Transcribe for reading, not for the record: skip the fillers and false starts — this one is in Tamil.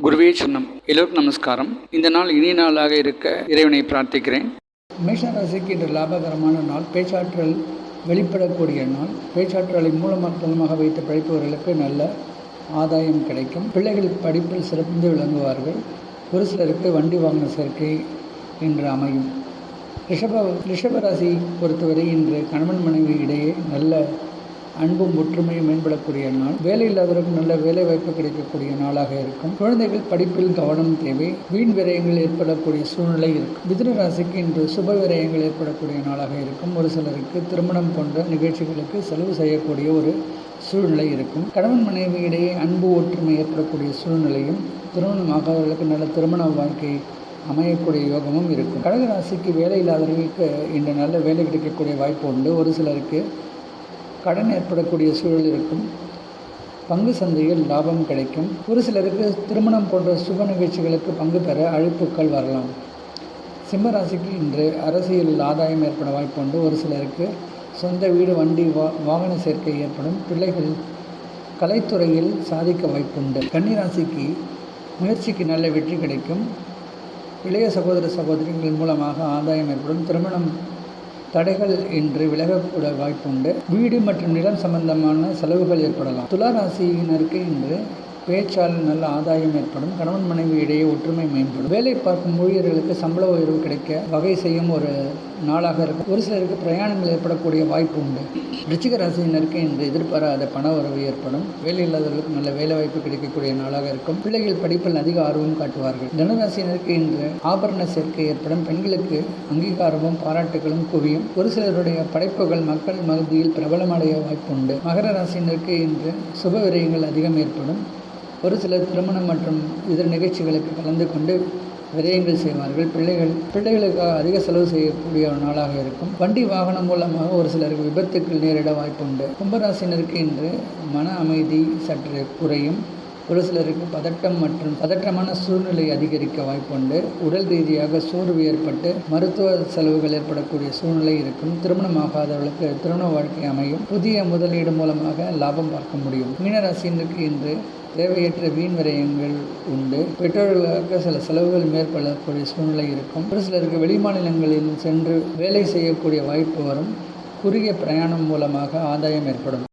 குருவே சரணம். எல்லோருக்கும் நமஸ்காரம். இந்த நாள் இனிய நாளாக இருக்க இறைவனை பிரார்த்திக்கிறேன். மேஷராசிக்கு இன்று லாபகரமான நாள். பேச்சாற்றல் வெளிப்படக்கூடிய நாள். பேச்சாற்றலை மூலமாக வைத்து பிழைப்பவர்களுக்கு நல்ல ஆதாயம் கிடைக்கும். பிள்ளைகள் படிப்பில் சிறந்து விளங்குவார்கள். ஒரு சிலருக்கு வண்டி வாகன சேர்க்கை இன்று அமையும். ரிஷபராசி பொறுத்தவரை இன்று கணவன் மனைவி இடையே நல்ல அன்பும் ஒற்றுமையும் மேம்படக்கூடிய நாள். வேலை இல்லாதவருக்கு நல்ல வேலை வாய்ப்பு கிடைக்கக்கூடிய நாளாக இருக்கும். குழந்தைகள் படிப்பில் கவனம் தேவை. வீண் விரயங்கள் ஏற்படக்கூடிய சூழ்நிலை இருக்கும். மிதுன ராசிக்கு இன்று சுப விரயங்கள் ஏற்படக்கூடிய நாளாக இருக்கும். ஒரு சிலருக்கு திருமணம் போன்ற நிகழ்ச்சிகளுக்கு செலவு செய்யக்கூடிய ஒரு சூழ்நிலை இருக்கும். கணவன் மனைவி இடையே அன்பு ஒற்றுமை ஏற்படக்கூடிய சூழ்நிலையும், திருமணமாகாதவர்களுக்கு நல்ல திருமண வாழ்க்கை அமையக்கூடிய யோகமும் இருக்கும். கடகராசிக்கு வேலை இல்லாதவர்களுக்கு இன்று நல்ல வேலை கிடைக்கக்கூடிய வாய்ப்பு உண்டு. ஒரு சிலருக்கு கடன் ஏற்படக்கூடிய சூழல் இருக்கும். பங்கு சந்தையில் லாபம் கிடைக்கும். ஒரு சிலருக்கு திருமணம் போன்ற சுப நிகழ்ச்சிகளுக்கு பங்கு பெற அழைப்புகள் வரலாம். சிம்மராசிக்கு இன்று அரசியல் ஆதாயம் ஏற்பட வாய்ப்பு உண்டு. ஒரு சிலருக்கு சொந்த வீடு, வண்டி, வாகன சேர்க்கை ஏற்படும். பிள்ளைகள் கலைத்துறையில் சாதிக்க வாய்ப்புண்டு. கன்னிராசிக்கு முயற்சிக்கு நல்ல வெற்றி கிடைக்கும். இளைய சகோதர சகோதரிகள் மூலமாக ஆதாயம் ஏற்படும். திருமணம் தடைகள் இன்று விலகக்கூட வாய்ப்புண்டு. வீடு மற்றும் நிலம் சம்பந்தமான செலவுகள் ஏற்படலாம். துலா ராசியினருக்கு இன்று பேச்சால் நல்ல ஆதாயம் ஏற்படும். கணவன் மனைவி இடையே ஒற்றுமை மேம்படும். வேலை பார்க்கும் ஊழியர்களுக்கு சம்பள உயர்வு கிடைக்க வகை செய்யும் ஒரு நாளாக இருக்கும். ஒரு சிலருக்கு பிரயாணங்கள் ஏற்படக்கூடிய வாய்ப்பு உண்டு. விருச்சிக ராசியினருக்கு இன்று எதிர்பாராத பண வரவு ஏற்படும். வேலை இல்லாதவர்களுக்கு நல்ல வேலை வாய்ப்பு கிடைக்கக்கூடிய நாளாக இருக்கும். பிள்ளைகள் படிப்பில் அதிக ஆர்வம் காட்டுவார்கள். தனுராசியினருக்கு இன்று ஆபரண சேர்க்கை ஏற்படும். பெண்களுக்கு அங்கீகாரமும் பாராட்டுகளும் குவியும். ஒரு சிலருடைய படைப்புகள் மக்கள் மத்தியில் பிரபலமடைய வாய்ப்பு உண்டு. மகர ராசியினருக்கு இன்று சுப விரயங்கள் அதிகம் ஏற்படும். ஒரு சிலர் திருமணம் மற்றும் இதர நிகழ்ச்சிகளுக்கு கலந்து கொண்டு விரயங்கள் செய்வார்கள். பிள்ளைகளுக்காக அதிக செலவு செய்யக்கூடிய ஒரு நாளாக இருக்கும். வண்டி வாகனம் மூலமாக ஒரு சிலருக்கு விபத்துக்கள் நேரிட வாய்ப்பு உண்டு. கும்பராசினருக்கு இன்று மன அமைதி சற்று குறையும். ஒரு சிலருக்கு பதற்றமான சூழ்நிலை அதிகரிக்க வாய்ப்புண்டு. உடல் ரீதியாக சோர்வு ஏற்பட்டு மருத்துவ செலவுகள் ஏற்படக்கூடிய சூழ்நிலை இருக்கும். திருமணமாகாதவர்களுக்கு திருமண வாழ்க்கை அமையும். புதிய முதலீடு மூலமாக லாபம் பார்க்க முடியும். மீனராசினருக்கு இன்று தேவையற்ற வீண் விரயங்கள் உண்டு. பெற்றோர்களுக்காக சில செலவுகள் மேற்கொள்ளக்கூடிய சூழ்நிலை இருக்கும். ஒரு சிலருக்கு வெளிமாநிலங்களில் சென்று வேலை செய்யக்கூடிய வாய்ப்பு வரும். குறுகிய பிரயாணம் மூலமாக ஆதாயம் ஏற்படும்.